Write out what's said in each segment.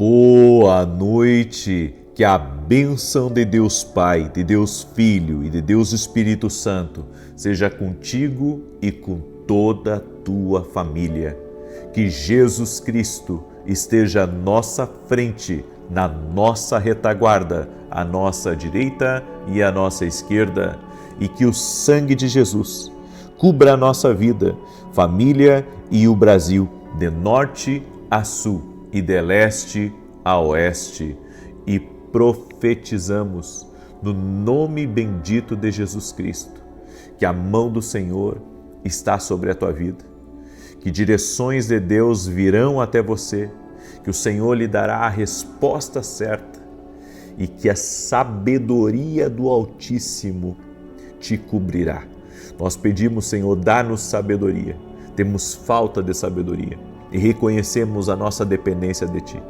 Boa noite, que a bênção de Deus Pai, de Deus Filho e de Deus Espírito Santo seja contigo e com toda a tua família. Que Jesus Cristo esteja à nossa frente, na nossa retaguarda, à nossa direita e à nossa esquerda, e que o sangue de Jesus cubra a nossa vida, família e o Brasil, de norte a sul e de leste a oeste, e profetizamos no nome bendito de Jesus Cristo, que a mão do Senhor está sobre a tua vida, que direções de Deus virão até você, que o Senhor lhe dará a resposta certa e que a sabedoria do Altíssimo te cobrirá. Nós pedimos, Senhor, dá-nos sabedoria. Temos falta de sabedoria e reconhecemos a nossa dependência de Ti.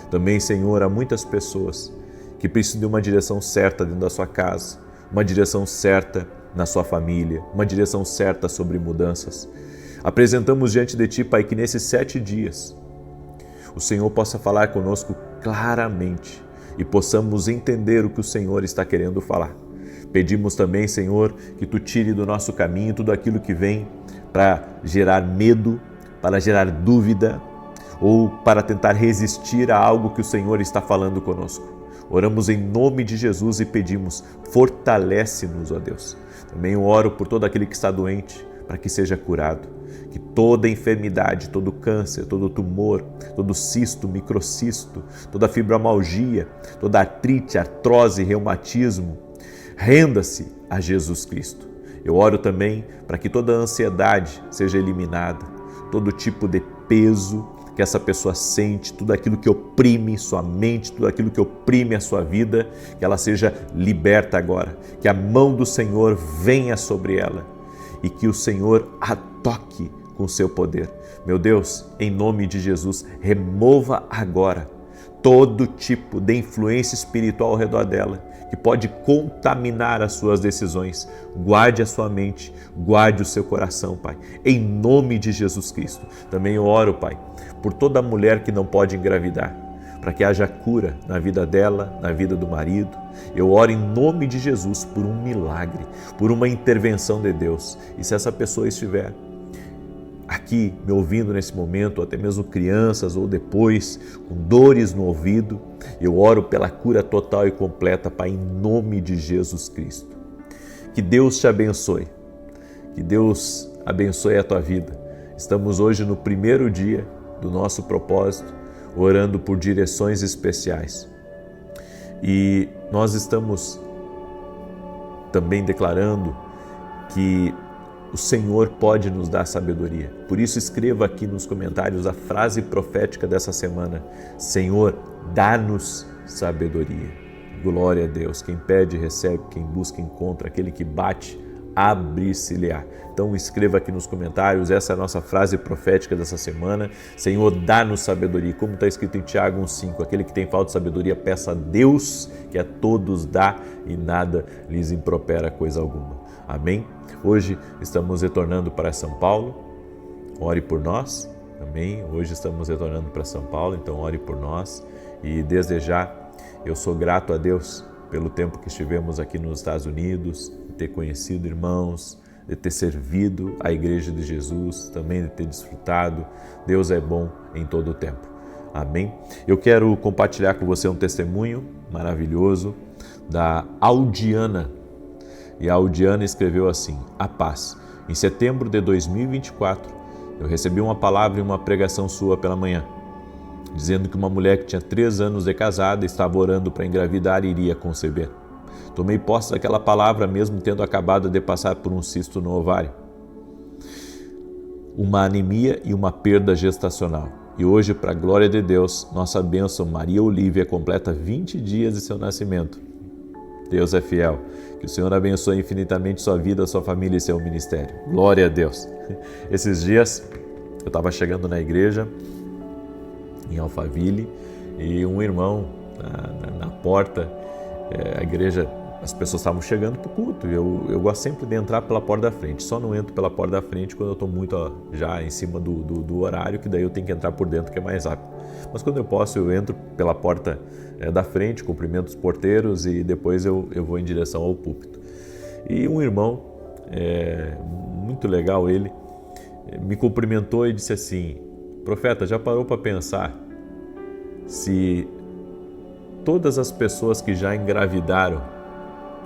Também, Senhor, há muitas pessoas que precisam de uma direção certa dentro da sua casa, uma direção certa na sua família, uma direção certa sobre mudanças. Apresentamos diante de Ti, Pai, que nesses 7 dias o Senhor possa falar conosco claramente e possamos entender o que o Senhor está querendo falar. Pedimos também, Senhor, que Tu tire do nosso caminho tudo aquilo que vem para gerar medo, para gerar dúvida ou para tentar resistir a algo que o Senhor está falando conosco. Oramos em nome de Jesus e pedimos, fortalece-nos, ó Deus. Também eu oro por todo aquele que está doente, para que seja curado. Que toda enfermidade, todo câncer, todo tumor, todo cisto, microcisto, toda fibromialgia, toda artrite, artrose, reumatismo, renda-se a Jesus Cristo. Eu oro também para que toda ansiedade seja eliminada, todo tipo de peso que essa pessoa sente, tudo aquilo que oprime sua mente, tudo aquilo que oprime a sua vida, que ela seja liberta agora, que a mão do Senhor venha sobre ela e que o Senhor a toque com seu poder. Meu Deus, em nome de Jesus, remova agora todo tipo de influência espiritual ao redor dela, que pode contaminar as suas decisões. Guarde a sua mente, guarde o seu coração, Pai, em nome de Jesus Cristo. Também eu oro, Pai, por toda mulher que não pode engravidar, para que haja cura na vida dela, na vida do marido. Eu oro em nome de Jesus por um milagre, por uma intervenção de Deus. E se essa pessoa estiver aqui me ouvindo nesse momento, até mesmo crianças ou depois, com dores no ouvido, eu oro pela cura total e completa, Pai, em nome de Jesus Cristo. Que Deus te abençoe, que Deus abençoe a tua vida. Estamos hoje no primeiro dia do nosso propósito, orando por direções especiais. E nós estamos também declarando que o Senhor pode nos dar sabedoria. Por isso, escreva aqui nos comentários a frase profética dessa semana: Senhor, dá-nos sabedoria. Glória a Deus. Quem pede, recebe. Quem busca, encontra. Aquele que bate, abre-se-lhe-á. Então, escreva aqui nos comentários, essa é a nossa frase profética dessa semana. Senhor, dá-nos sabedoria. Como está escrito em Tiago 1,5, aquele que tem falta de sabedoria, peça a Deus, que a todos dá e nada lhes impropera coisa alguma. Amém? Hoje estamos retornando para São Paulo, ore por nós, amém? Hoje estamos retornando para São Paulo, então ore por nós e desde já eu sou grato a Deus pelo tempo que estivemos aqui nos Estados Unidos, de ter conhecido irmãos, de ter servido a Igreja de Jesus, também de ter desfrutado. Deus é bom em todo o tempo, amém? Eu quero compartilhar com você um testemunho maravilhoso da Aldiana. E a Aldiana escreveu assim: a paz. Em setembro de 2024, eu recebi uma palavra e uma pregação sua pela manhã, dizendo que uma mulher que tinha 3 anos de casada estava orando para engravidar e iria conceber. Tomei posse daquela palavra mesmo tendo acabado de passar por um cisto no ovário, uma anemia e uma perda gestacional. E hoje, para a glória de Deus, nossa bênção Maria Olívia completa 20 dias de seu nascimento. Deus é fiel. Que o Senhor abençoe infinitamente sua vida, sua família e seu ministério. Glória a Deus. Esses dias eu estava chegando na igreja em Alphaville e um irmão na porta, a igreja as pessoas estavam chegando para o culto. Eu gosto sempre de entrar pela porta da frente. Só não entro pela porta da frente quando eu estou muito já em cima do horário, que daí eu tenho que entrar por dentro, que é mais rápido. Mas quando eu posso, eu entro pela porta da frente, cumprimento os porteiros e depois eu vou em direção ao púlpito. E um irmão, muito legal ele, me cumprimentou e disse assim: profeta, já parou para pensar se todas as pessoas que já engravidaram,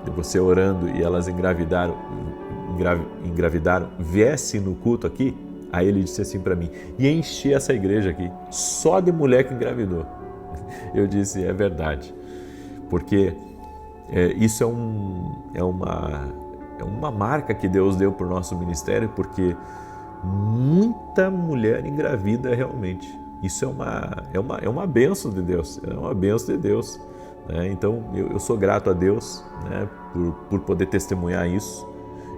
de você orando e elas engravidaram, viessem no culto aqui? Aí ele disse assim para mim: ia encher essa igreja aqui, só de mulher que engravidou. Eu disse: é verdade, porque isso é uma marca que Deus deu para o nosso ministério, porque muita mulher engravida realmente. Isso é uma bênção de Deus, é uma bênção de Deus. Né? Então eu sou grato a Deus, né, por poder testemunhar isso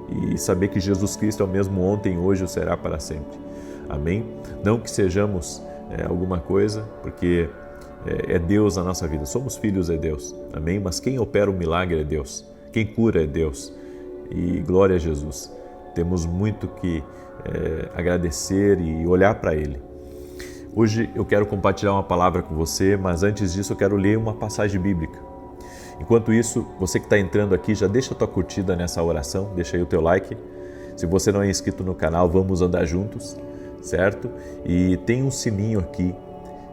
e saber que Jesus Cristo é o mesmo ontem, hoje e será para sempre. Amém? Não que sejamos alguma coisa, porque é Deus na nossa vida, somos filhos de Deus. Amém? Mas quem opera o milagre é Deus, quem cura é Deus. E glória a Jesus. Temos muito que agradecer e olhar para Ele. Hoje eu quero compartilhar uma palavra com você, mas antes disso eu quero ler uma passagem bíblica. Enquanto isso, você que está entrando aqui, já deixa a tua curtida nessa oração, deixa aí o teu like. Se você não é inscrito no canal, vamos andar juntos, certo? E tem um sininho aqui.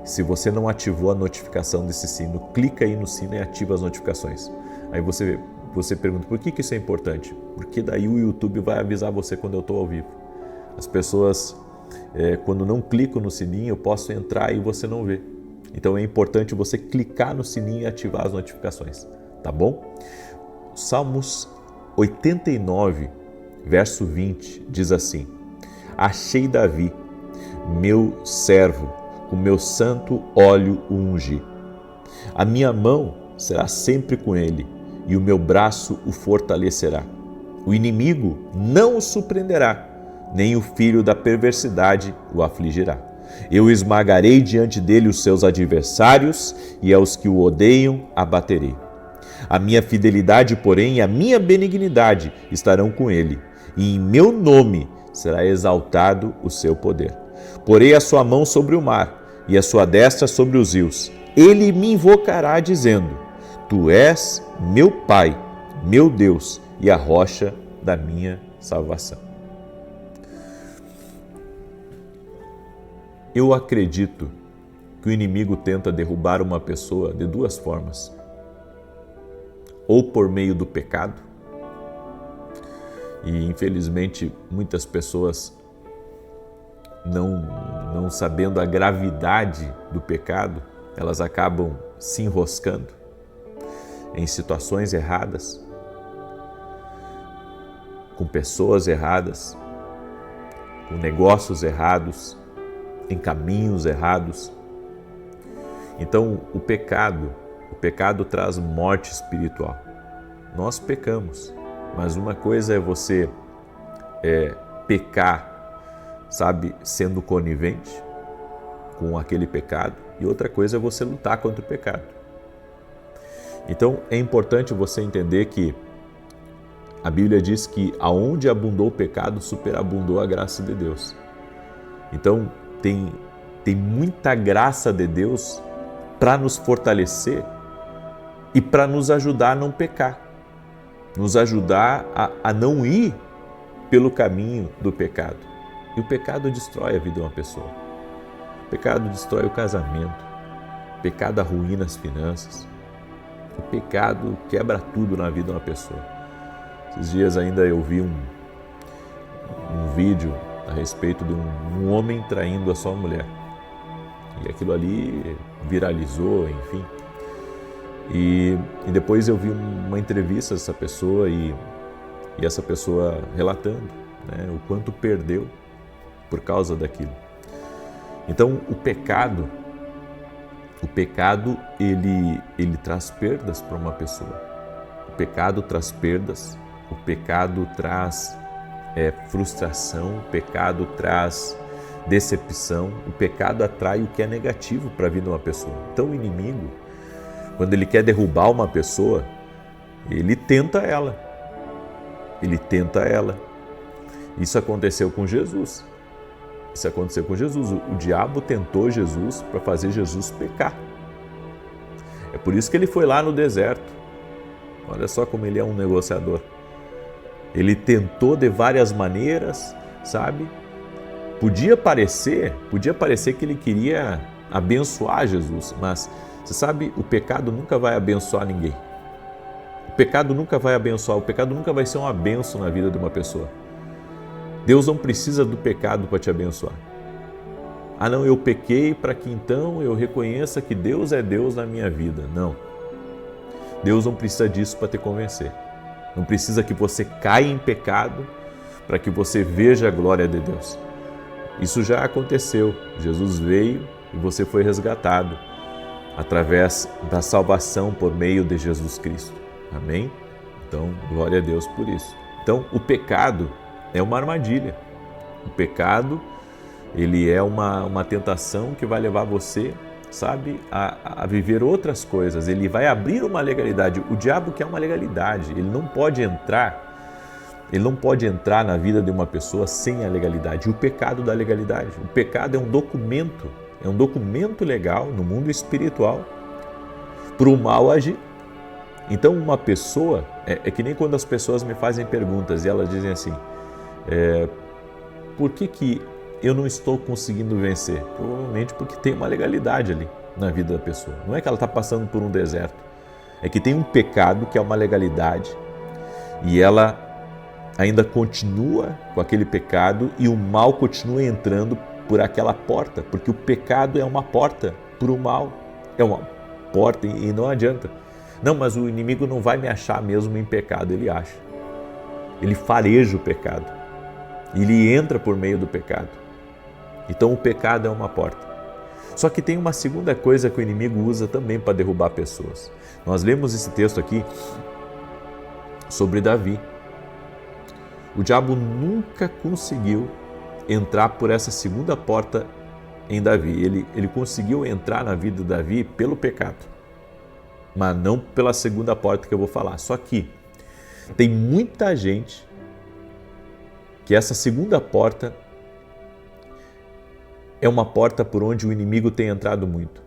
Se você não ativou a notificação desse sino, clica aí no sino e ativa as notificações. Aí você pergunta, por que isso é importante? Porque daí o YouTube vai avisar você quando eu estou ao vivo. As pessoas, quando não clicam no sininho, eu posso entrar e você não vê. Então é importante você clicar no sininho e ativar as notificações, tá bom? Salmos 89, verso 20, diz assim: achei Davi, meu servo, com meu santo óleo o ungi. A minha mão será sempre com ele, e o meu braço o fortalecerá. O inimigo não o surpreenderá, nem o filho da perversidade o afligirá. Eu esmagarei diante dele os seus adversários, e aos que o odeiam abaterei. A minha fidelidade, porém, e a minha benignidade estarão com ele, e em meu nome será exaltado o seu poder. Porei a sua mão sobre o mar, e a sua destra sobre os rios. Ele me invocará dizendo: tu és meu Pai, meu Deus, e a rocha da minha salvação. Eu acredito que o inimigo tenta derrubar uma pessoa de duas formas: ou por meio do pecado, e infelizmente muitas pessoas, não sabendo a gravidade do pecado, elas acabam se enroscando em situações erradas, com pessoas erradas, com negócios errados, em caminhos errados. Então o pecado traz morte espiritual. Nós pecamos, mas uma coisa é você pecar, sabe, sendo conivente com aquele pecado, e outra coisa é você lutar contra o pecado. Então é importante você entender que a Bíblia diz que aonde abundou o pecado, superabundou a graça de Deus. Então tem muita graça de Deus para nos fortalecer e para nos ajudar a não pecar, nos ajudar a não ir pelo caminho do pecado. E o pecado destrói a vida de uma pessoa. O pecado destrói o casamento. O pecado arruína as finanças. O pecado quebra tudo na vida de uma pessoa. Esses dias ainda eu vi um vídeo a respeito de um homem traindo a sua mulher. E aquilo ali viralizou, enfim. E depois eu vi uma entrevista dessa pessoa e essa pessoa relatando, né, o quanto perdeu por causa daquilo. Então o pecado ele traz perdas para uma pessoa. O pecado traz perdas, o pecado traz frustração, o pecado traz decepção, o pecado atrai o que é negativo para a vida de uma pessoa. Então o inimigo, quando ele quer derrubar uma pessoa, ele tenta ela. Ele tenta ela. Isso aconteceu com Jesus. Isso aconteceu com Jesus. O diabo tentou Jesus para fazer Jesus pecar. É por isso que ele foi lá no deserto. Olha só como ele é um negociador. Ele tentou de várias maneiras, sabe? Podia parecer que ele queria abençoar Jesus, mas você sabe, o pecado nunca vai abençoar ninguém. O pecado nunca vai abençoar, o pecado nunca vai ser uma bênção na vida de uma pessoa. Deus não precisa do pecado para te abençoar. Ah não, eu pequei para que então eu reconheça que Deus é Deus na minha vida. Não. Deus não precisa disso para te convencer. Não precisa que você caia em pecado para que você veja a glória de Deus. Isso já aconteceu. Jesus veio e você foi resgatado através da salvação por meio de Jesus Cristo. Amém? Então, glória a Deus por isso. Então, o pecado é uma armadilha. O pecado, ele é uma tentação que vai levar você, sabe, a viver outras coisas. Ele vai abrir uma legalidade. O diabo quer uma legalidade. Ele não pode entrar na vida de uma pessoa sem a legalidade. O pecado dá legalidade. O pecado é um documento legal no mundo espiritual para o mal agir. Então uma pessoa, é que nem quando as pessoas me fazem perguntas e elas dizem assim, por que eu não estou conseguindo vencer? Provavelmente porque tem uma legalidade ali na vida da pessoa. Não é que ela está passando por um deserto, é que tem um pecado que é uma legalidade e ela ainda continua com aquele pecado e o mal continua entrando por aquela porta, porque o pecado é uma porta para o mal, é uma porta e não adianta. Não, mas o inimigo não vai me achar mesmo em pecado, ele acha. Ele fareja o pecado, ele entra por meio do pecado. Então o pecado é uma porta. Só que tem uma segunda coisa que o inimigo usa também para derrubar pessoas. Nós lemos esse texto aqui sobre Davi. O diabo nunca conseguiu entrar por essa segunda porta em Davi. Ele conseguiu entrar na vida de Davi pelo pecado, mas não pela segunda porta que eu vou falar. Só que tem muita gente que essa segunda porta é uma porta por onde o inimigo tem entrado muito,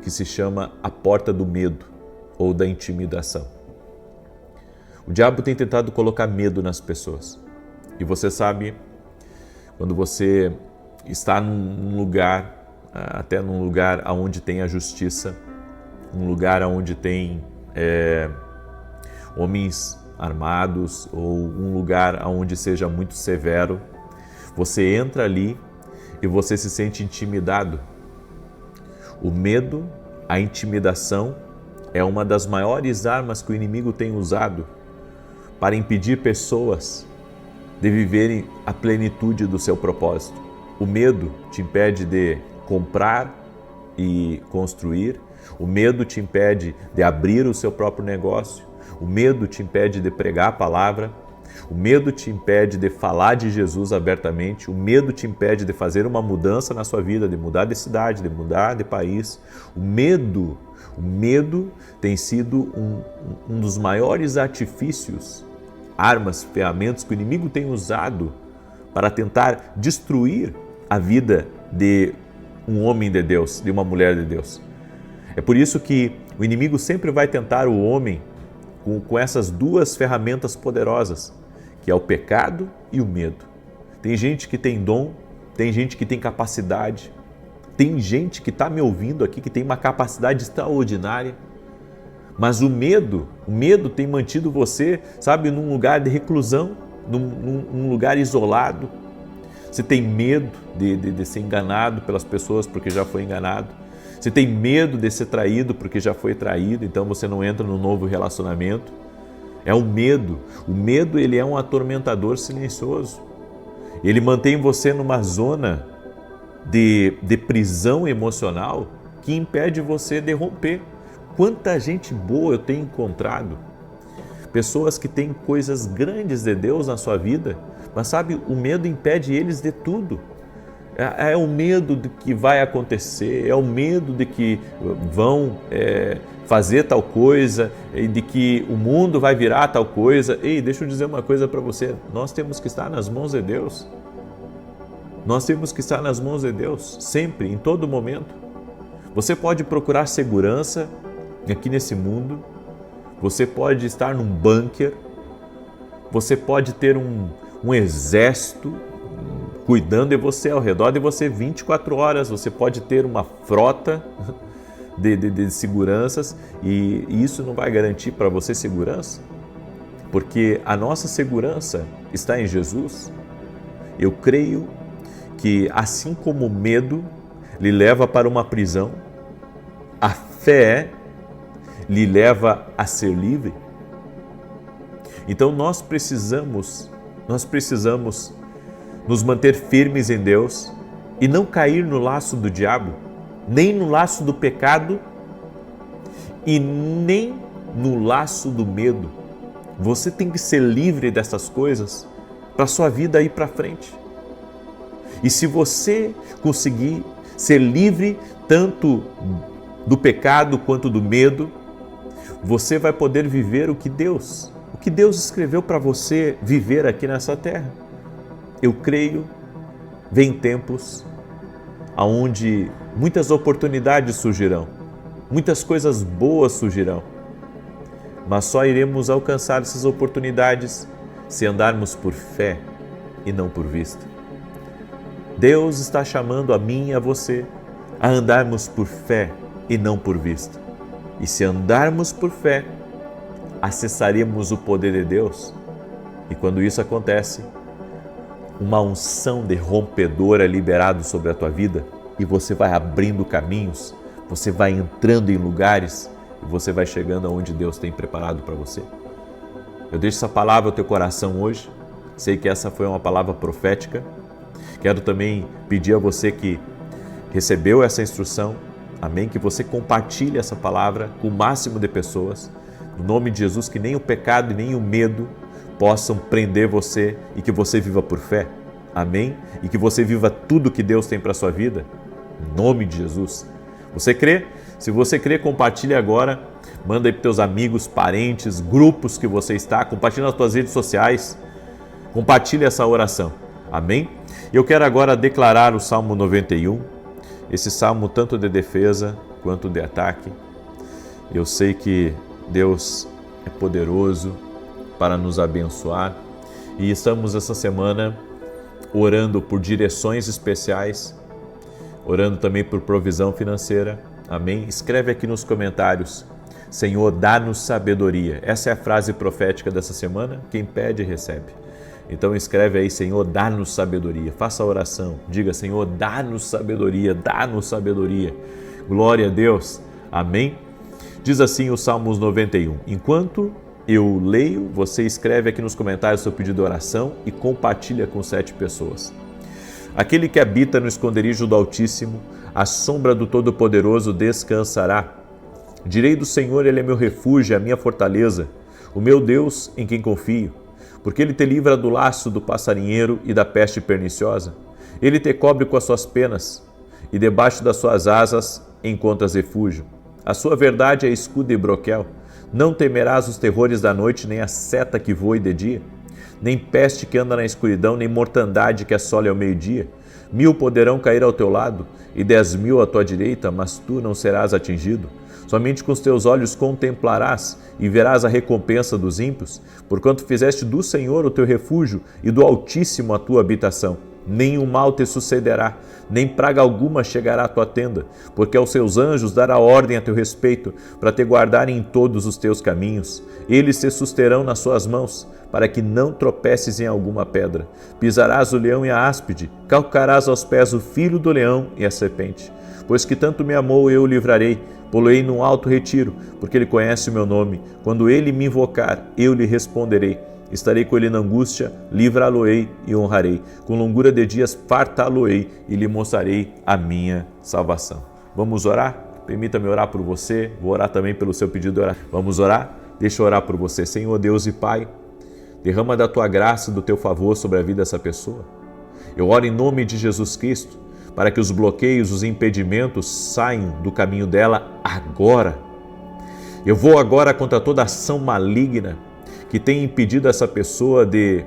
que se chama a porta do medo ou da intimidação. O diabo tem tentado colocar medo nas pessoas. E você sabe, quando você está num lugar, até num lugar onde tem a justiça, um lugar onde tem homens armados ou um lugar onde seja muito severo, você entra ali e você se sente intimidado. O medo, a intimidação é uma das maiores armas que o inimigo tem usado para impedir pessoas de viverem a plenitude do seu propósito. O medo te impede de comprar e construir, o medo te impede de abrir o seu próprio negócio, o medo te impede de pregar a palavra, o medo te impede de falar de Jesus abertamente, o medo te impede de fazer uma mudança na sua vida, de mudar de cidade, de mudar de país. O medo tem sido um dos maiores artifícios, armas, ferramentas que o inimigo tem usado para tentar destruir a vida de um homem de Deus, de uma mulher de Deus. É por isso que o inimigo sempre vai tentar o homem com essas duas ferramentas poderosas, que é o pecado e o medo. Tem gente que tem dom, tem gente que tem capacidade, tem gente que está me ouvindo aqui que tem uma capacidade extraordinária, mas o medo tem mantido você, sabe, num lugar de reclusão, num lugar isolado. Você tem medo de ser enganado pelas pessoas porque já foi enganado. Você tem medo de ser traído porque já foi traído, então você não entra no novo relacionamento. É o medo. O medo, ele é um atormentador silencioso. Ele mantém você numa zona de prisão emocional que impede você de romper. Quanta gente boa eu tenho encontrado. Pessoas que têm coisas grandes de Deus na sua vida, mas sabe, o medo impede eles de tudo. É o medo de que vai acontecer, é o medo de que vão fazer tal coisa e de que o mundo vai virar tal coisa. Ei, deixa eu dizer uma coisa para você, nós temos que estar nas mãos de Deus. Nós temos que estar nas mãos de Deus, sempre, em todo momento. Você pode procurar segurança aqui nesse mundo, você pode estar num bunker, você pode ter um exército cuidando de você, ao redor de você 24 horas, você pode ter uma frota de seguranças e isso não vai garantir para você segurança, porque a nossa segurança está em Jesus. Eu creio que assim como o medo lhe leva para uma prisão, a fé lhe leva a ser livre. Então nós precisamos nos manter firmes em Deus e não cair no laço do diabo, nem no laço do pecado e nem no laço do medo. Você tem que ser livre dessas coisas para a sua vida ir para frente. E se você conseguir ser livre tanto do pecado quanto do medo, você vai poder viver o que Deus escreveu para você viver aqui nessa terra. Eu creio, vem tempos onde muitas oportunidades surgirão, muitas coisas boas surgirão, mas só iremos alcançar essas oportunidades se andarmos por fé e não por vista. Deus está chamando a mim e a você a andarmos por fé e não por vista. E se andarmos por fé, acessaremos o poder de Deus. E quando isso acontece, uma unção de rompedor é liberado sobre a tua vida e você vai abrindo caminhos, você vai entrando em lugares e você vai chegando aonde Deus tem preparado para você. Eu deixo essa palavra ao teu coração hoje. Sei que essa foi uma palavra profética. Quero também pedir a você que recebeu essa instrução, amém, que você compartilhe essa palavra com o máximo de pessoas. No nome de Jesus, que nem o pecado e nem o medo possam prender você e que você viva por fé. Amém? E que você viva tudo que Deus tem para a sua vida. Em nome de Jesus. Você crê? Se você crê, compartilhe agora. Manda aí para teus amigos, parentes, grupos que você está. Compartilhe nas tuas redes sociais. Compartilhe essa oração. Amém? Eu quero agora declarar o Salmo 91. Esse salmo tanto de defesa quanto de ataque. Eu sei que Deus é poderoso para nos abençoar e estamos essa semana orando por direções especiais, orando também por provisão financeira. Amém? Escreve aqui nos comentários: Senhor, dá-nos sabedoria. Essa é a frase profética dessa semana. Quem pede, recebe. Então escreve aí: Senhor, dá-nos sabedoria. Faça a oração. Diga: Senhor, dá-nos sabedoria, dá-nos sabedoria. Glória a Deus. Amém? Diz assim o Salmos 91. Enquanto eu leio, você escreve aqui nos comentários seu pedido de oração e compartilha com 7 pessoas. Aquele que habita no esconderijo do Altíssimo, à sombra do Todo-Poderoso descansará. Direi do Senhor, Ele é meu refúgio, a minha fortaleza, o meu Deus em quem confio. Porque Ele te livra do laço do passarinheiro e da peste perniciosa. Ele te cobre com as suas penas, e debaixo das suas asas encontras refúgio. A sua verdade é escudo e broquel. Não temerás os terrores da noite, nem a seta que voe de dia, nem peste que anda na escuridão, nem mortandade que assole ao meio-dia. 1000 poderão cair ao teu lado e 10.000 à tua direita, mas tu não serás atingido. Somente com os teus olhos contemplarás e verás a recompensa dos ímpios, porquanto fizeste do Senhor o teu refúgio e do Altíssimo a tua habitação. Nenhum mal te sucederá, nem praga alguma chegará à tua tenda, porque aos seus anjos dará ordem a teu respeito, para te guardarem em todos os teus caminhos. Eles te susterão nas suas mãos, para que não tropeces em alguma pedra. Pisarás o leão e a áspide, calcarás aos pés o filho do leão e a serpente. Pois que tanto me amou, eu o livrarei, pô-lo-ei num alto retiro, porque ele conhece o meu nome. Quando ele me invocar, eu lhe responderei. Estarei com ele na angústia, livrá-lo-ei e honrarei. Com longura de dias fartá-lo-ei e lhe mostrarei a minha salvação. Vamos orar? Permita-me orar por você. Vou orar também pelo seu pedido de oração. Vamos orar? Deixa eu orar por você. Senhor Deus e Pai, derrama da tua graça e do teu favor sobre a vida dessa pessoa. Eu oro em nome de Jesus Cristo para que os bloqueios, os impedimentos saiam do caminho dela agora. Eu vou agora contra toda ação maligna que tem impedido essa pessoa de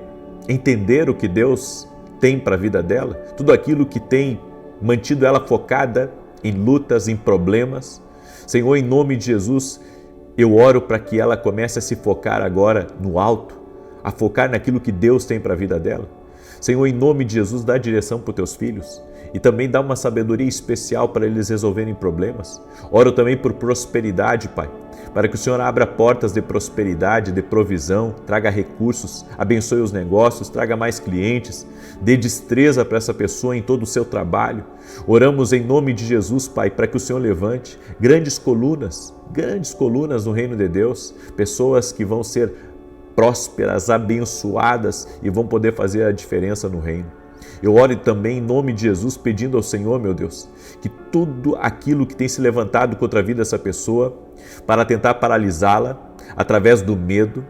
entender o que Deus tem para a vida dela, tudo aquilo que tem mantido ela focada em lutas, em problemas. Senhor, em nome de Jesus, eu oro para que ela comece a se focar agora no alto, a focar naquilo que Deus tem para a vida dela. Senhor, em nome de Jesus, dá direção para os teus filhos e também dá uma sabedoria especial para eles resolverem problemas. Oro também por prosperidade, Pai, para que o Senhor abra portas de prosperidade, de provisão, traga recursos, abençoe os negócios, traga mais clientes, dê destreza para essa pessoa em todo o seu trabalho. Oramos em nome de Jesus, Pai, para que o Senhor levante grandes colunas no reino de Deus, pessoas que vão ser prósperas, abençoadas e vão poder fazer a diferença no reino. Eu oro também em nome de Jesus, pedindo ao Senhor, meu Deus, que tudo aquilo que tem se levantado contra a vida dessa pessoa para tentar paralisá-la através do medo,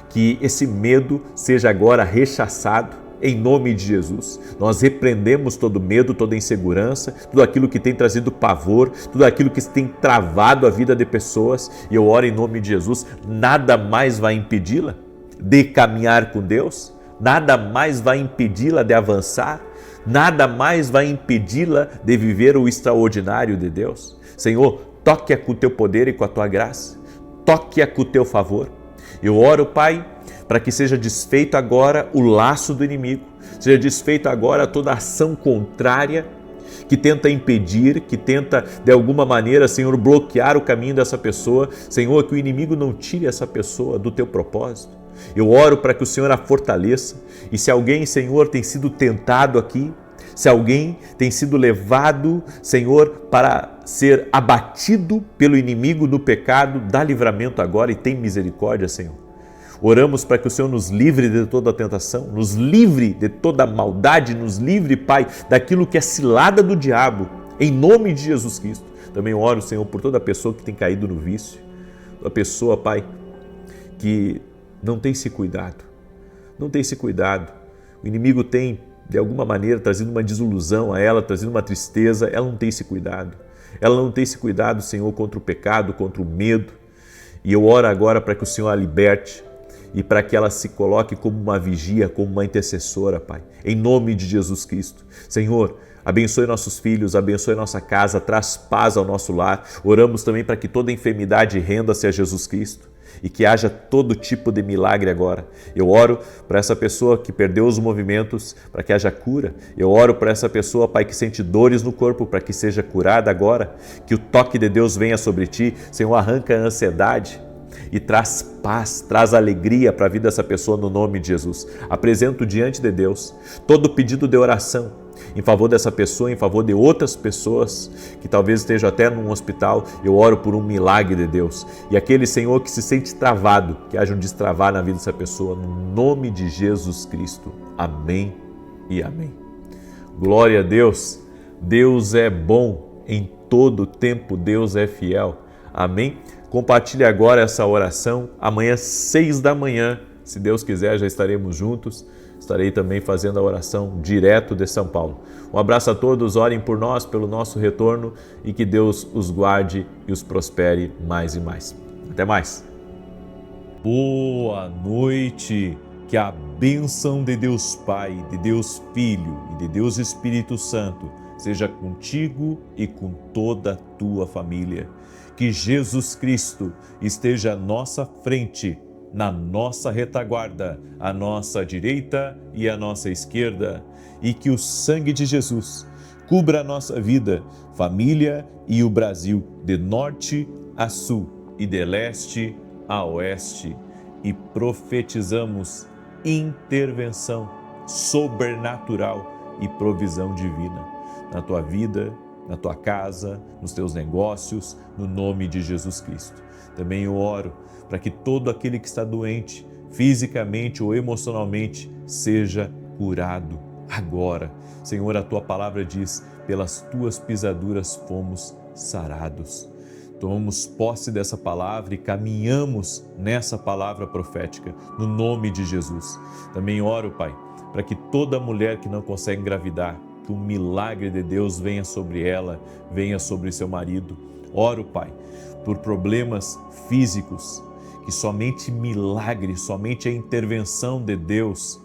que esse medo seja agora rechaçado em nome de Jesus. Nós repreendemos todo medo, toda insegurança, tudo aquilo que tem trazido pavor, tudo aquilo que tem travado a vida de pessoas, e eu oro em nome de Jesus, nada mais vai impedi-la de caminhar com Deus, nada mais vai impedi-la de avançar, nada mais vai impedi-la de viver o extraordinário de Deus. Senhor, toque-a com o teu poder e com a tua graça, toque-a com o teu favor. Eu oro, Pai, para que seja desfeito agora o laço do inimigo, seja desfeito agora toda ação contrária que tenta impedir, que tenta de alguma maneira, Senhor, bloquear o caminho dessa pessoa. Senhor, que o inimigo não tire essa pessoa do teu propósito. Eu oro para que o Senhor a fortaleça, e se alguém, Senhor, tem sido tentado aqui, se alguém tem sido levado, Senhor, para ser abatido pelo inimigo no pecado, dá livramento agora e tem misericórdia, Senhor. Oramos para que o Senhor nos livre de toda a tentação, nos livre de toda a maldade, nos livre, Pai, daquilo que é cilada do diabo, em nome de Jesus Cristo. Também oro, Senhor, por toda pessoa que tem caído no vício, toda pessoa, Pai, que não tem se cuidado, não tem se cuidado. O inimigo tem, de alguma maneira, trazido uma desilusão a ela, trazido uma tristeza, ela não tem se cuidado. Ela não tem se cuidado, Senhor, contra o pecado, contra o medo. E eu oro agora para que o Senhor a liberte e para que ela se coloque como uma vigia, como uma intercessora, Pai, em nome de Jesus Cristo. Senhor, abençoe nossos filhos, abençoe nossa casa, traz paz ao nosso lar. Oramos também para que toda enfermidade renda-se a Jesus Cristo e que haja todo tipo de milagre agora. Eu oro para essa pessoa que perdeu os movimentos, para que haja cura. Eu oro para essa pessoa, Pai, que sente dores no corpo, para que seja curada agora. Que o toque de Deus venha sobre ti. Senhor, arranca a ansiedade e traz paz, traz alegria para a vida dessa pessoa no nome de Jesus. Apresento diante de Deus todo pedido de oração em favor dessa pessoa, em favor de outras pessoas que talvez estejam até num hospital. Eu oro por um milagre de Deus. E aquele, Senhor, que se sente travado, que haja um destravar na vida dessa pessoa, no nome de Jesus Cristo. Amém e amém. Glória a Deus. Deus é bom em todo tempo, Deus é fiel. Amém? Compartilhe agora essa oração. Amanhã, 6 da manhã, se Deus quiser, já estaremos juntos. Estarei também fazendo a oração direto de São Paulo. Um abraço a todos, orem por nós, pelo nosso retorno e que Deus os guarde e os prospere mais e mais. Até mais. Boa noite, que a bênção de Deus Pai, de Deus Filho e de Deus Espírito Santo seja contigo e com toda a tua família. Que Jesus Cristo esteja à nossa frente, na nossa retaguarda, à nossa direita e à nossa esquerda, e que o sangue de Jesus cubra a nossa vida, família e o Brasil, de norte a sul e de leste a oeste, e profetizamos intervenção sobrenatural e provisão divina na tua vida, na tua casa, nos teus negócios, no nome de Jesus Cristo. Também eu oro para que todo aquele que está doente, fisicamente ou emocionalmente, seja curado agora. Senhor, a tua palavra diz, pelas tuas pisaduras fomos sarados. Tomamos posse dessa palavra e caminhamos nessa palavra profética, no nome de Jesus. Também oro, Pai, para que toda mulher que não consegue engravidar, que um milagre de Deus venha sobre ela, venha sobre seu marido. Oro, Pai, por problemas físicos, que somente milagre, somente a intervenção de Deus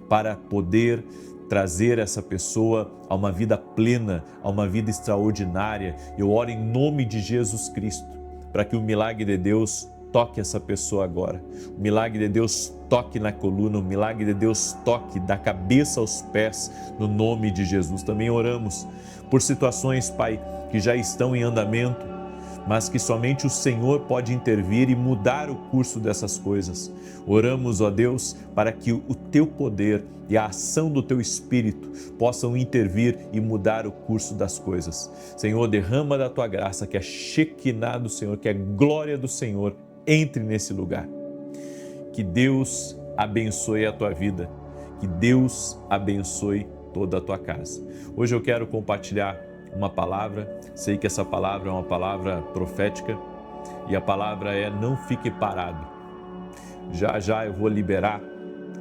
para poder trazer essa pessoa a uma vida plena, a uma vida extraordinária. Eu oro em nome de Jesus Cristo, para que o milagre de Deus toque essa pessoa agora. O milagre de Deus toque na coluna, o milagre de Deus toque da cabeça aos pés, no nome de Jesus. Também oramos por situações, Pai, que já estão em andamento, mas que somente o Senhor pode intervir e mudar o curso dessas coisas. Oramos, ó Deus, para que o Teu poder e a ação do Teu Espírito possam intervir e mudar o curso das coisas. Senhor, derrama da Tua graça, que a Shekinah do Senhor, que a glória do Senhor entre nesse lugar. Que Deus abençoe a tua vida, que Deus abençoe toda a tua casa. Hoje eu quero compartilhar uma palavra, sei que essa palavra é uma palavra profética e a palavra é: não fique parado. Já já eu vou liberar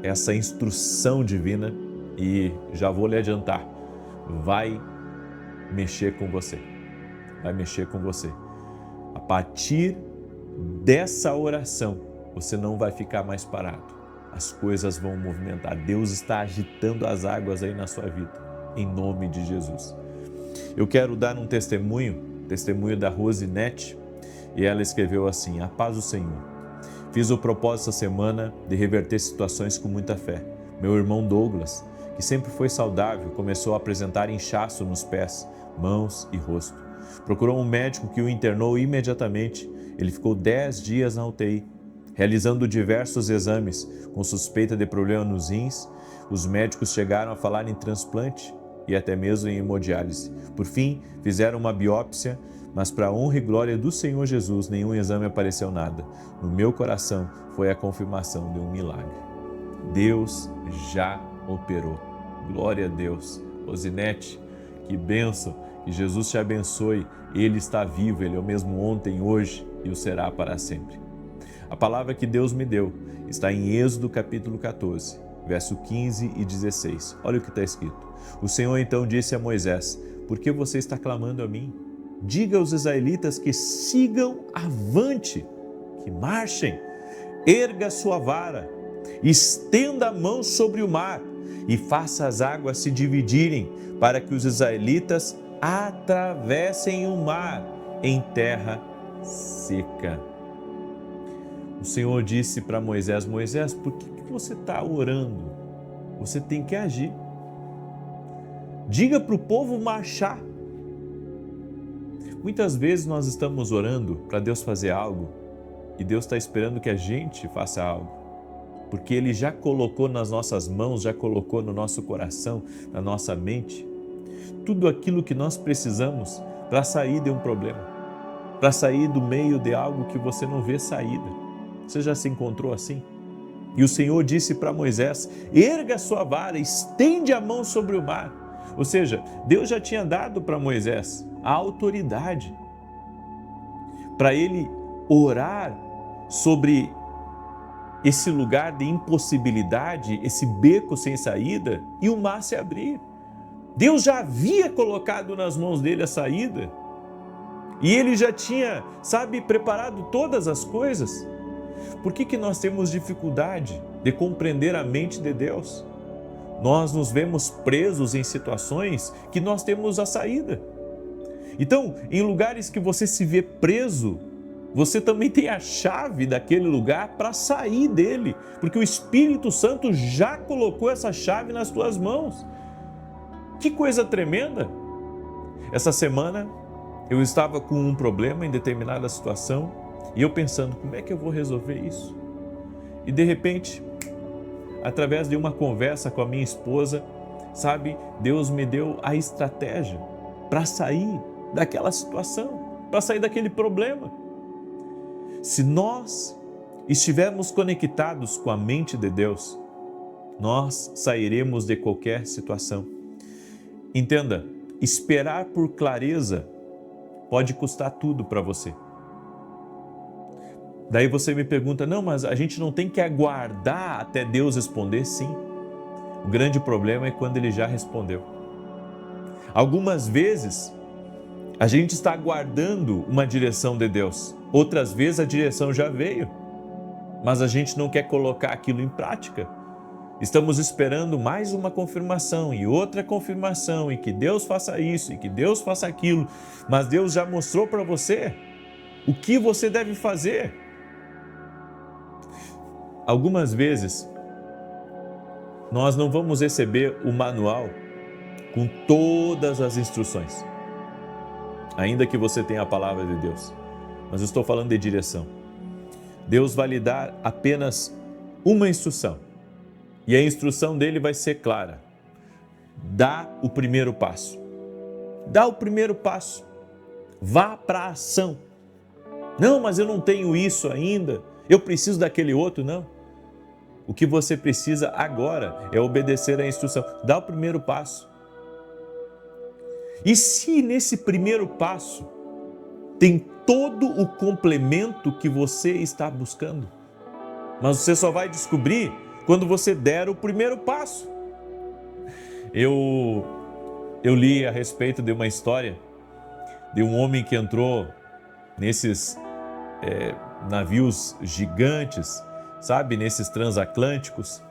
essa instrução divina e já vou lhe adiantar, vai mexer com você, vai mexer com você. A partir dessa oração, você não vai ficar mais parado. As coisas vão movimentar. Deus está agitando as águas aí na sua vida, em nome de Jesus. Eu quero dar um testemunho da Rosinete, e ela escreveu assim: a paz do Senhor. Fiz o propósito essa semana de reverter situações com muita fé. Meu irmão Douglas, que sempre foi saudável, começou a apresentar inchaço nos pés, mãos e rosto. Procurou um médico que o internou imediatamente. Ele ficou 10 dias na UTI, realizando diversos exames com suspeita de problema nos rins. Os médicos chegaram a falar em transplante e até mesmo em hemodiálise. Por fim, fizeram uma biópsia, mas para a honra e glória do Senhor Jesus, nenhum exame apareceu nada. No meu coração foi a confirmação de um milagre. Deus já operou. Glória a Deus. Rosinete, que bênção, que Jesus te abençoe. Ele está vivo, Ele é o mesmo ontem, hoje e o será para sempre. A palavra que Deus me deu está em Êxodo capítulo 14, verso 15 e 16. Olha o que está escrito. O Senhor então disse a Moisés: por que você está clamando a mim? Diga aos israelitas que sigam avante, que marchem. Erga sua vara, estenda a mão sobre o mar e faça as águas se dividirem, para que os israelitas atravessem o mar em terra seca. O Senhor disse para Moisés: Moisés, por que você está orando? Você tem que agir. Diga para o povo marchar. Muitas vezes nós estamos orando para Deus fazer algo e Deus está esperando que a gente faça algo, porque Ele já colocou nas nossas mãos, já colocou no nosso coração, na nossa mente, tudo aquilo que nós precisamos para sair de um problema, para sair do meio de algo que você não vê saída. Você já se encontrou assim? E o Senhor disse para Moisés: erga a sua vara, estende a mão sobre o mar. Ou seja, Deus já tinha dado para Moisés a autoridade para ele orar sobre esse lugar de impossibilidade, esse beco sem saída, e o mar se abrir. Deus já havia colocado nas mãos dele a saída e ele já tinha, preparado todas as coisas. Por que nós temos dificuldade de compreender a mente de Deus? Nós nos vemos presos em situações que nós temos a saída. Então, em lugares que você se vê preso, você também tem a chave daquele lugar para sair dele, porque o Espírito Santo já colocou essa chave nas tuas mãos. Que coisa tremenda! Essa semana eu estava com um problema em determinada situação e eu pensando, como é que eu vou resolver isso? E de repente, através de uma conversa com a minha esposa, Deus me deu a estratégia para sair daquela situação, para sair daquele problema. Se nós estivermos conectados com a mente de Deus, nós sairemos de qualquer situação. Entenda, esperar por clareza pode custar tudo para você. Daí você me pergunta, não, mas a gente não tem que aguardar até Deus responder? Sim. O grande problema é quando Ele já respondeu. Algumas vezes a gente está aguardando uma direção de Deus, outras vezes a direção já veio, mas a gente não quer colocar aquilo em prática. Estamos esperando mais uma confirmação e outra confirmação, e que Deus faça isso, e que Deus faça aquilo, mas Deus já mostrou para você o que você deve fazer. Algumas vezes nós não vamos receber o manual com todas as instruções, ainda que você tenha a palavra de Deus, mas eu estou falando de direção. Deus vai lhe dar apenas uma instrução, e a instrução dele vai ser clara: dá o primeiro passo. Dá o primeiro passo. Vá para a ação. Não, mas eu não tenho isso ainda, eu preciso daquele outro. Não. O que você precisa agora é obedecer à instrução. Dá o primeiro passo. E se nesse primeiro passo tem todo o complemento que você está buscando, mas você só vai descobrir quando você der o primeiro passo. Eu li a respeito de uma história de um homem que entrou nesses navios gigantes, sabe, nesses transatlânticos,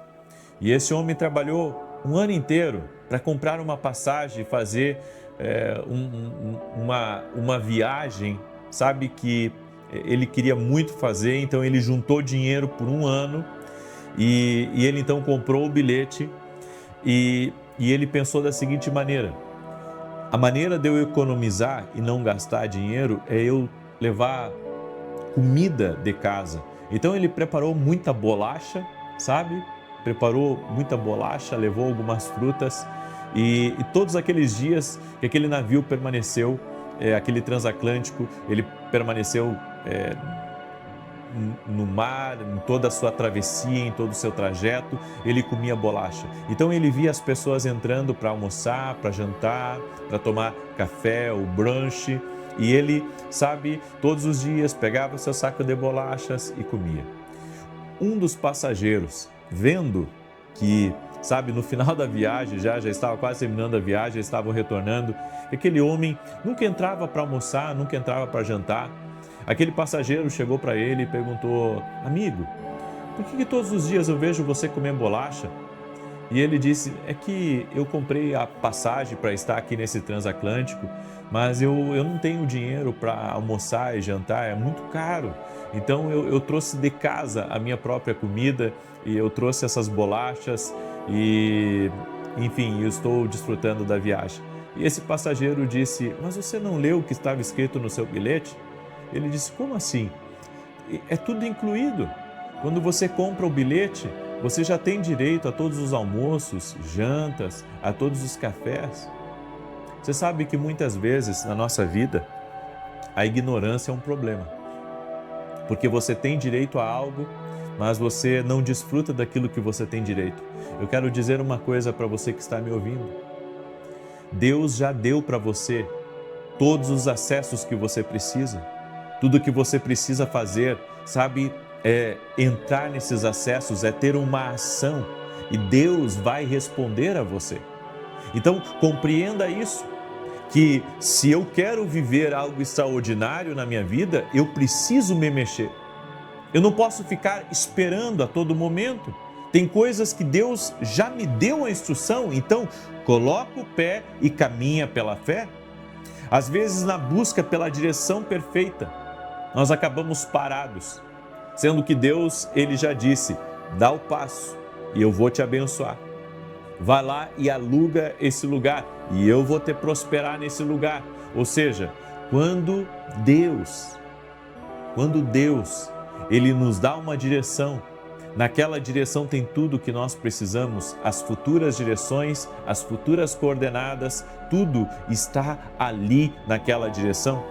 e esse homem trabalhou um ano inteiro para comprar uma passagem e fazer uma viagem, sabe, que ele queria muito fazer. Então ele juntou dinheiro por um ano e ele então comprou o bilhete e ele pensou da seguinte maneira: a maneira de eu economizar e não gastar dinheiro é eu levar comida de casa. Então ele preparou muita bolacha, sabe? Preparou muita bolacha, levou algumas frutas e todos aqueles dias que aquele navio permaneceu, aquele transatlântico, ele permaneceu no mar, em toda a sua travessia, em todo o seu trajeto, ele comia bolacha. Então ele via as pessoas entrando para almoçar, para jantar, para tomar café, o brunch, e ele, sabe, todos os dias pegava seu saco de bolachas e comia. Um dos passageiros, vendo que, sabe, no final da viagem, já estava quase terminando a viagem, já estavam retornando, aquele homem nunca entrava para almoçar, nunca entrava para jantar. Aquele passageiro chegou para ele e perguntou: amigo, por que todos os dias eu vejo você comer bolacha? E ele disse: é que eu comprei a passagem para estar aqui nesse transatlântico, mas eu não tenho dinheiro para almoçar e jantar, é muito caro. Então eu trouxe de casa a minha própria comida e eu trouxe essas bolachas e, enfim, eu estou desfrutando da viagem. E esse passageiro disse: mas você não leu o que estava escrito no seu bilhete? Ele disse: como assim? É tudo incluído. Quando você compra o bilhete, você já tem direito a todos os almoços, jantas, a todos os cafés. Você sabe que muitas vezes na nossa vida a ignorância é um problema. Porque você tem direito a algo, mas você não desfruta daquilo que você tem direito. Eu quero dizer uma coisa para você que está me ouvindo. Deus já deu para você todos os acessos que você precisa. Tudo que você precisa fazer, sabe, é entrar nesses acessos, é ter uma ação, e Deus vai responder a você. Então, compreenda isso, que se eu quero viver algo extraordinário na minha vida, eu preciso me mexer. Eu não posso ficar esperando a todo momento. Tem coisas que Deus já me deu a instrução, então coloca o pé e caminha pela fé. Às vezes, na busca pela direção perfeita, nós acabamos parados, sendo que Deus, ele já disse: dá o passo e eu vou te abençoar. Vai lá e aluga esse lugar e eu vou te prosperar nesse lugar. Ou seja, quando Deus, ele nos dá uma direção, naquela direção tem tudo o que nós precisamos, as futuras direções, as futuras coordenadas, tudo está ali naquela direção.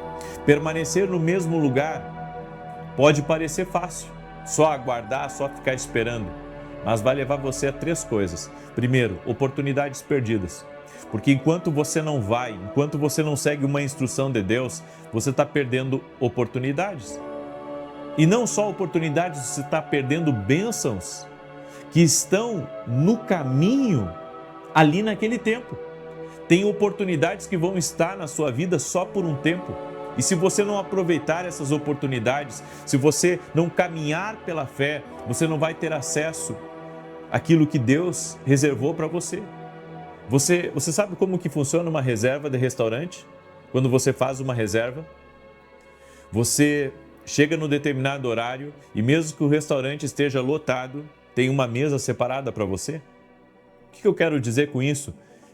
Permanecer no mesmo lugar pode parecer fácil, só aguardar, só ficar esperando, mas vai levar você a 3 coisas. Primeiro, oportunidades perdidas, porque enquanto você não vai, enquanto você não segue uma instrução de Deus, você está perdendo oportunidades. E não só oportunidades, você está perdendo bênçãos que estão no caminho ali naquele tempo. Tem oportunidades que vão estar na sua vida só por um tempo. E se você não aproveitar essas oportunidades, se você não caminhar pela fé, você não vai ter acesso àquilo que Deus reservou para você. Você sabe como que funciona uma reserva de restaurante? Quando você faz uma reserva, você chega num determinado horário e mesmo que o restaurante esteja lotado, tem uma mesa separada para você? O que eu quero dizer com isso?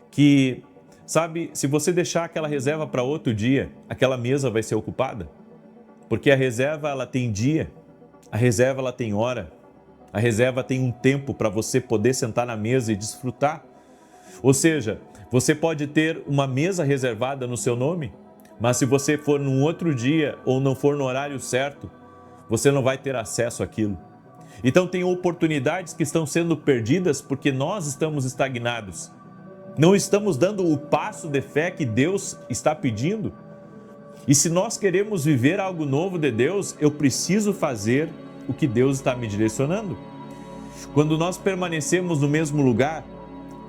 Que, sabe, se você deixar aquela reserva para outro dia, aquela mesa vai ser ocupada. Porque a reserva, ela tem dia, a reserva, ela tem hora, a reserva tem um tempo para você poder sentar na mesa e desfrutar. Ou seja, você pode ter uma mesa reservada no seu nome, mas se você for num outro dia ou não for no horário certo, você não vai ter acesso àquilo. Então tem oportunidades que estão sendo perdidas porque nós estamos estagnados. Não estamos dando o passo de fé que Deus está pedindo. E se nós queremos viver algo novo de Deus, eu preciso fazer o que Deus está me direcionando. Quando nós permanecemos no mesmo lugar,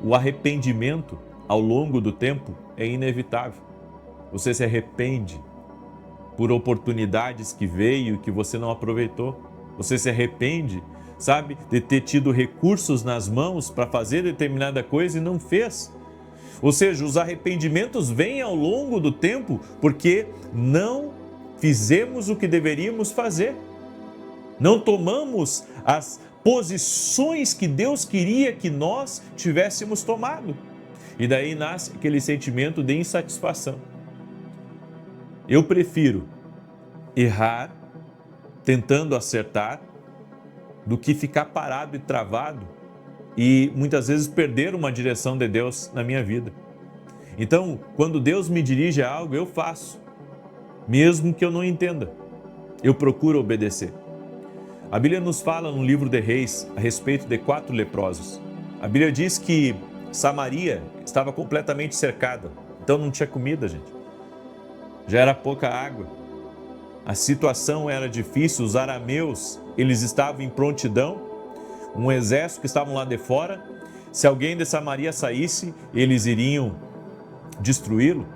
o arrependimento ao longo do tempo é inevitável. Você se arrepende por oportunidades que veio e que você não aproveitou. Você se arrepende, sabe, de ter tido recursos nas mãos para fazer determinada coisa e não fez. Ou seja, os arrependimentos vêm ao longo do tempo porque não fizemos o que deveríamos fazer. Não tomamos as posições que Deus queria que nós tivéssemos tomado. E daí nasce aquele sentimento de insatisfação. Eu prefiro errar tentando acertar do que ficar parado e travado e muitas vezes perder uma direção de Deus na minha vida. Então, quando Deus me dirige a algo, eu faço, mesmo que eu não entenda. Eu procuro obedecer. A Bíblia nos fala no livro de Reis a respeito de 4 leprosos. A Bíblia diz que Samaria estava completamente cercada, então não tinha comida, gente. Já era pouca água. A situação era difícil, os arameus, eles estavam em prontidão, um exército que estavam lá de fora. Se alguém de Samaria saísse, eles iriam destruí-lo.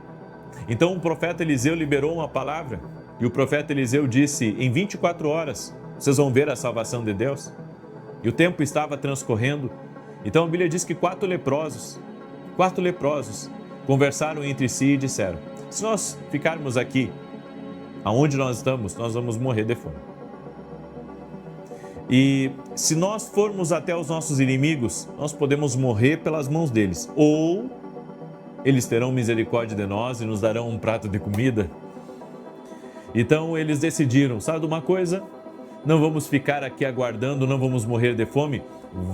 Então o profeta Eliseu liberou uma palavra e o profeta Eliseu disse: em 24 horas vocês vão ver a salvação de Deus. E o tempo estava transcorrendo. Então a Bíblia diz que 4 leprosos conversaram entre si e disseram: se nós ficarmos aqui, aonde nós estamos, nós vamos morrer de fome. E se nós formos até os nossos inimigos, nós podemos morrer pelas mãos deles. Ou eles terão misericórdia de nós e nos darão um prato de comida. Então eles decidiram, sabe de uma coisa? Não vamos ficar aqui aguardando, não vamos morrer de fome.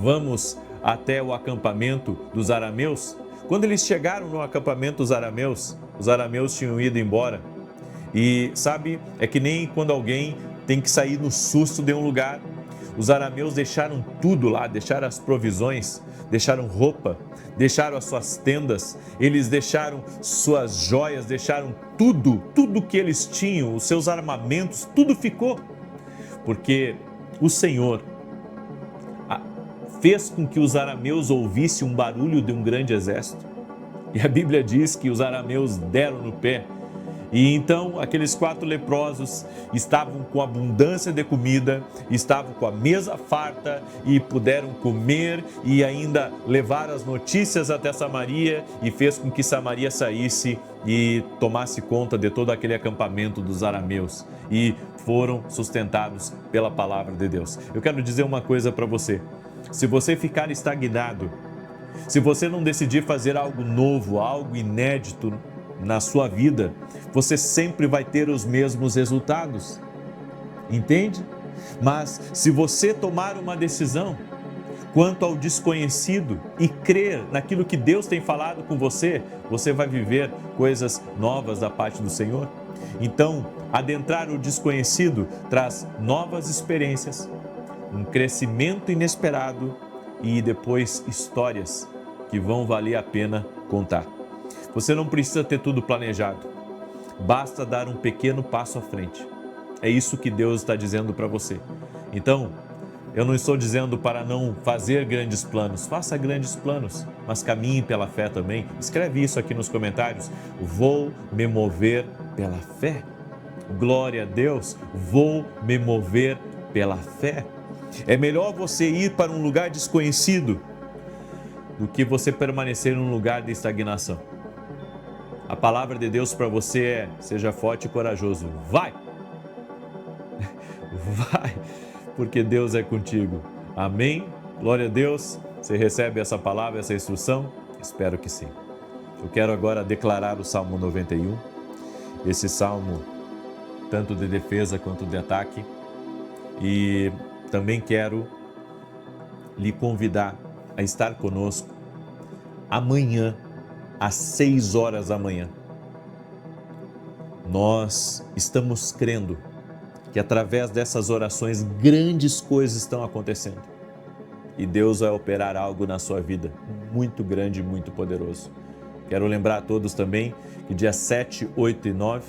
Vamos até o acampamento dos arameus. Quando eles chegaram no acampamento dos arameus, os arameus tinham ido embora. E sabe, é que nem quando alguém tem que sair no susto de um lugar. Os arameus deixaram tudo lá, deixaram as provisões, deixaram roupa, deixaram as suas tendas, eles deixaram suas joias, deixaram tudo que eles tinham, os seus armamentos, tudo ficou. Porque o Senhor fez com que os arameus ouvissem um barulho de um grande exército. E a Bíblia diz que os arameus deram no pé. E então aqueles 4 leprosos estavam com abundância de comida, estavam com a mesa farta e puderam comer e ainda levar as notícias até Samaria e fez com que Samaria saísse e tomasse conta de todo aquele acampamento dos arameus e foram sustentados pela palavra de Deus. Eu quero dizer uma coisa para você: se você ficar estagnado, se você não decidir fazer algo novo, algo inédito na sua vida, você sempre vai ter os mesmos resultados, entende? Mas se você tomar uma decisão quanto ao desconhecido e crer naquilo que Deus tem falado com você, você vai viver coisas novas da parte do Senhor. Então, adentrar o desconhecido traz novas experiências, um crescimento inesperado e depois histórias que vão valer a pena contar. Você não precisa ter tudo planejado, basta dar um pequeno passo à frente. É isso que Deus está dizendo para você. Então, eu não estou dizendo para não fazer grandes planos, faça grandes planos, mas caminhe pela fé também. Escreve isso aqui nos comentários. Vou me mover pela fé. Glória a Deus, vou me mover pela fé. É melhor você ir para um lugar desconhecido do que você permanecer num lugar de estagnação. A palavra de Deus para você é: seja forte e corajoso. Vai! Vai, porque Deus é contigo. Amém? Glória a Deus. Você recebe essa palavra, essa instrução? Espero que sim. Eu quero agora declarar o Salmo 91. Esse salmo, tanto de defesa quanto de ataque. E também quero lhe convidar a estar conosco amanhã, às 6 horas da manhã. Nós estamos crendo que através dessas orações grandes coisas estão acontecendo. E Deus vai operar algo na sua vida muito grande e muito poderoso. Quero lembrar a todos também que dia 7, 8 e 9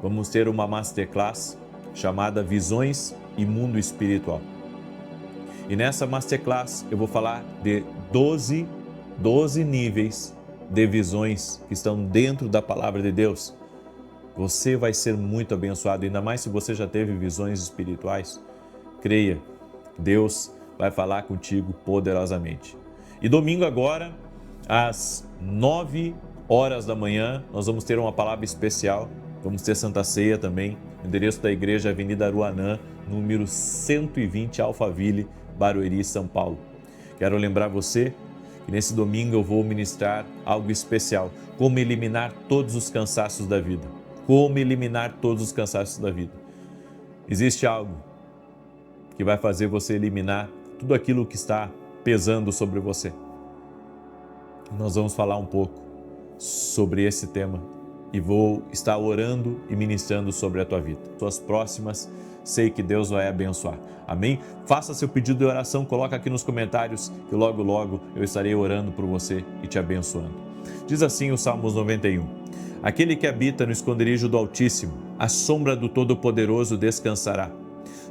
vamos ter uma masterclass chamada Visões e Mundo Espiritual. E nessa masterclass eu vou falar de 12 níveis de visões que estão dentro da palavra de Deus. Você vai ser muito abençoado, ainda mais se você já teve visões espirituais. Creia, Deus vai falar contigo poderosamente. E domingo agora, às 9 horas da manhã, nós vamos ter uma palavra especial. Vamos ter Santa Ceia também. Endereço da igreja, Avenida Aruanã, número 120, Alphaville, Barueri, São Paulo. Quero lembrar você que nesse domingo eu vou ministrar algo especial. Como eliminar todos os cansaços da vida. Como eliminar todos os cansaços da vida. Existe algo que vai fazer você eliminar tudo aquilo que está pesando sobre você. Nós vamos falar um pouco sobre esse tema e vou estar orando e ministrando sobre a tua vida. Suas próximas, sei que Deus vai abençoar. Amém? Faça seu pedido de oração, coloca aqui nos comentários que logo eu estarei orando por você e te abençoando. Diz assim o Salmos 91. Aquele que habita no esconderijo do Altíssimo, à sombra do Todo-Poderoso descansará.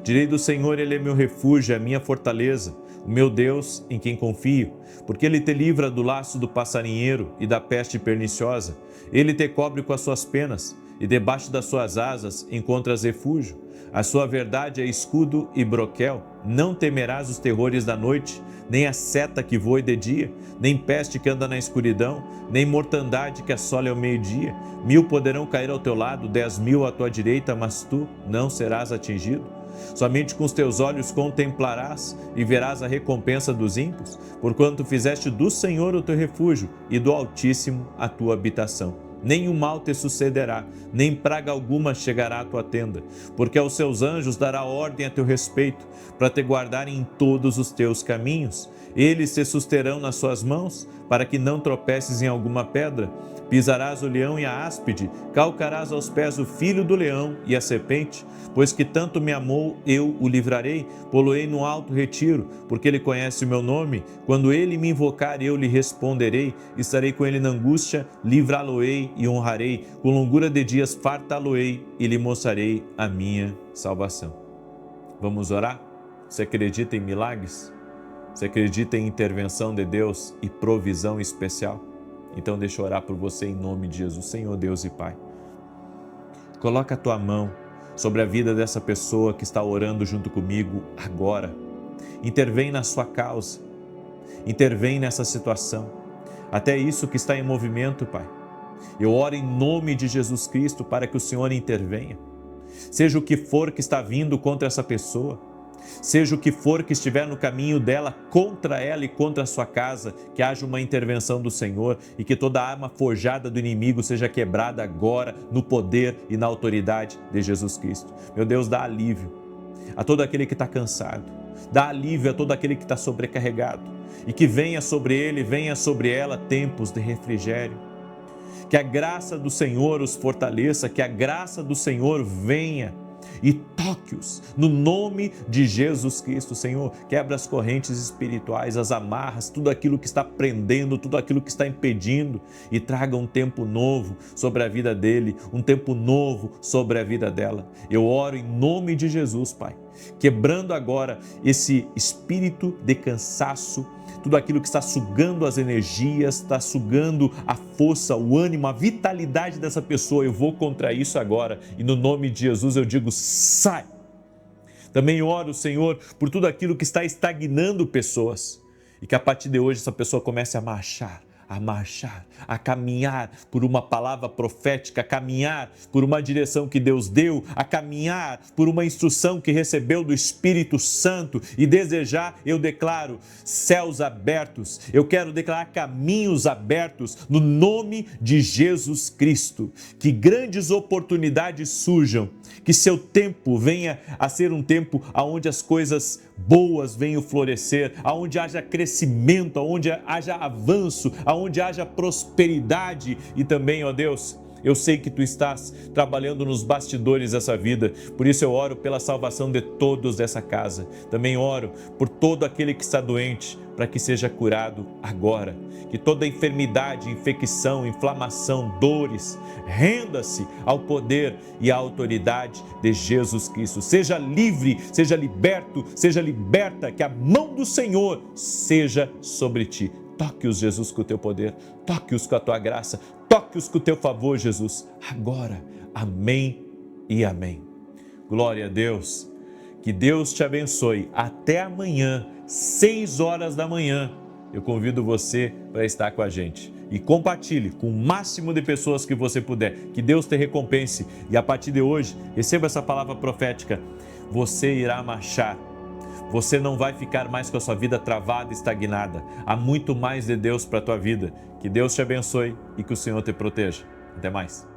Direi do Senhor, Ele é meu refúgio, é a minha fortaleza, o meu Deus em quem confio, porque Ele te livra do laço do passarinheiro e da peste perniciosa. Ele te cobre com as suas penas e debaixo das suas asas encontras refúgio. A sua verdade é escudo e broquel. Não temerás os terrores da noite, nem a seta que voe de dia, nem peste que anda na escuridão, nem mortandade que assole ao meio-dia. 1000 poderão cair ao teu lado, 10.000 à tua direita, mas tu não serás atingido. Somente com os teus olhos contemplarás e verás a recompensa dos ímpios, porquanto fizeste do Senhor o teu refúgio e do Altíssimo a tua habitação. Nenhum mal te sucederá, nem praga alguma chegará à tua tenda, porque aos seus anjos dará ordem a teu respeito, para te guardarem em todos os teus caminhos. Eles te susterão nas suas mãos, para que não tropeces em alguma pedra. Pisarás o leão e a áspide, calcarás aos pés o filho do leão e a serpente, pois que tanto me amou, eu o livrarei, pô-lo-ei no alto retiro, porque ele conhece o meu nome. Quando ele me invocar, eu lhe responderei, estarei com ele na angústia, livrá-lo-ei e honrarei, com longura de dias fartá-lo-ei e lhe mostrarei a minha salvação. Vamos orar? Você acredita em milagres? Você acredita em intervenção de Deus e provisão especial? Então deixa eu orar por você em nome de Jesus. Senhor Deus e Pai, coloca a tua mão sobre a vida dessa pessoa que está orando junto comigo agora. Intervém na sua causa, intervém nessa situação, até isso que está em movimento, Pai. Eu oro em nome de Jesus Cristo para que o Senhor intervenha. Seja o que for que está vindo contra essa pessoa, seja o que for que estiver no caminho dela, contra ela e contra a sua casa, que haja uma intervenção do Senhor e que toda arma forjada do inimigo seja quebrada agora no poder e na autoridade de Jesus Cristo. Meu Deus, dá alívio a todo aquele que está cansado, dá alívio a todo aquele que está sobrecarregado e que venha sobre ele, venha sobre ela tempos de refrigério. Que a graça do Senhor os fortaleça, que a graça do Senhor venha e toque-os no nome de Jesus Cristo. Senhor, quebra as correntes espirituais, as amarras, tudo aquilo que está prendendo, tudo aquilo que está impedindo e traga um tempo novo sobre a vida dele, um tempo novo sobre a vida dela. Eu oro em nome de Jesus, Pai, quebrando agora esse espírito de cansaço, tudo aquilo que está sugando as energias, está sugando a força, o ânimo, a vitalidade dessa pessoa. Eu vou contra isso agora e no nome de Jesus eu digo: sai! Também oro, Senhor, por tudo aquilo que está estagnando pessoas e que a partir de hoje essa pessoa comece a marchar, a caminhar por uma palavra profética, a caminhar por uma direção que Deus deu, a caminhar por uma instrução que recebeu do Espírito Santo e desejar, eu declaro, céus abertos, eu quero declarar caminhos abertos no nome de Jesus Cristo, que grandes oportunidades surjam, que seu tempo venha a ser um tempo onde as coisas boas venham florescer, onde haja crescimento, onde haja avanço, onde haja prosperidade e também, ó Deus, eu sei que Tu estás trabalhando nos bastidores dessa vida, por isso eu oro pela salvação de todos dessa casa. Também oro por todo aquele que está doente, para que seja curado agora. Que toda enfermidade, infecção, inflamação, dores, renda-se ao poder e à autoridade de Jesus Cristo. Seja livre, seja liberto, seja liberta, que a mão do Senhor seja sobre ti. Toque-os, Jesus, com o teu poder, toque-os com a tua graça, toque-os com o teu favor, Jesus, agora. Amém e amém. Glória a Deus. Que Deus te abençoe. Até amanhã, 6 horas da manhã. Eu convido você para estar com a gente. E compartilhe com o máximo de pessoas que você puder. Que Deus te recompense. E a partir de hoje, receba essa palavra profética. Você irá marchar. Você não vai ficar mais com a sua vida travada, estagnada. Há muito mais de Deus para a tua vida. Que Deus te abençoe e que o Senhor te proteja. Até mais.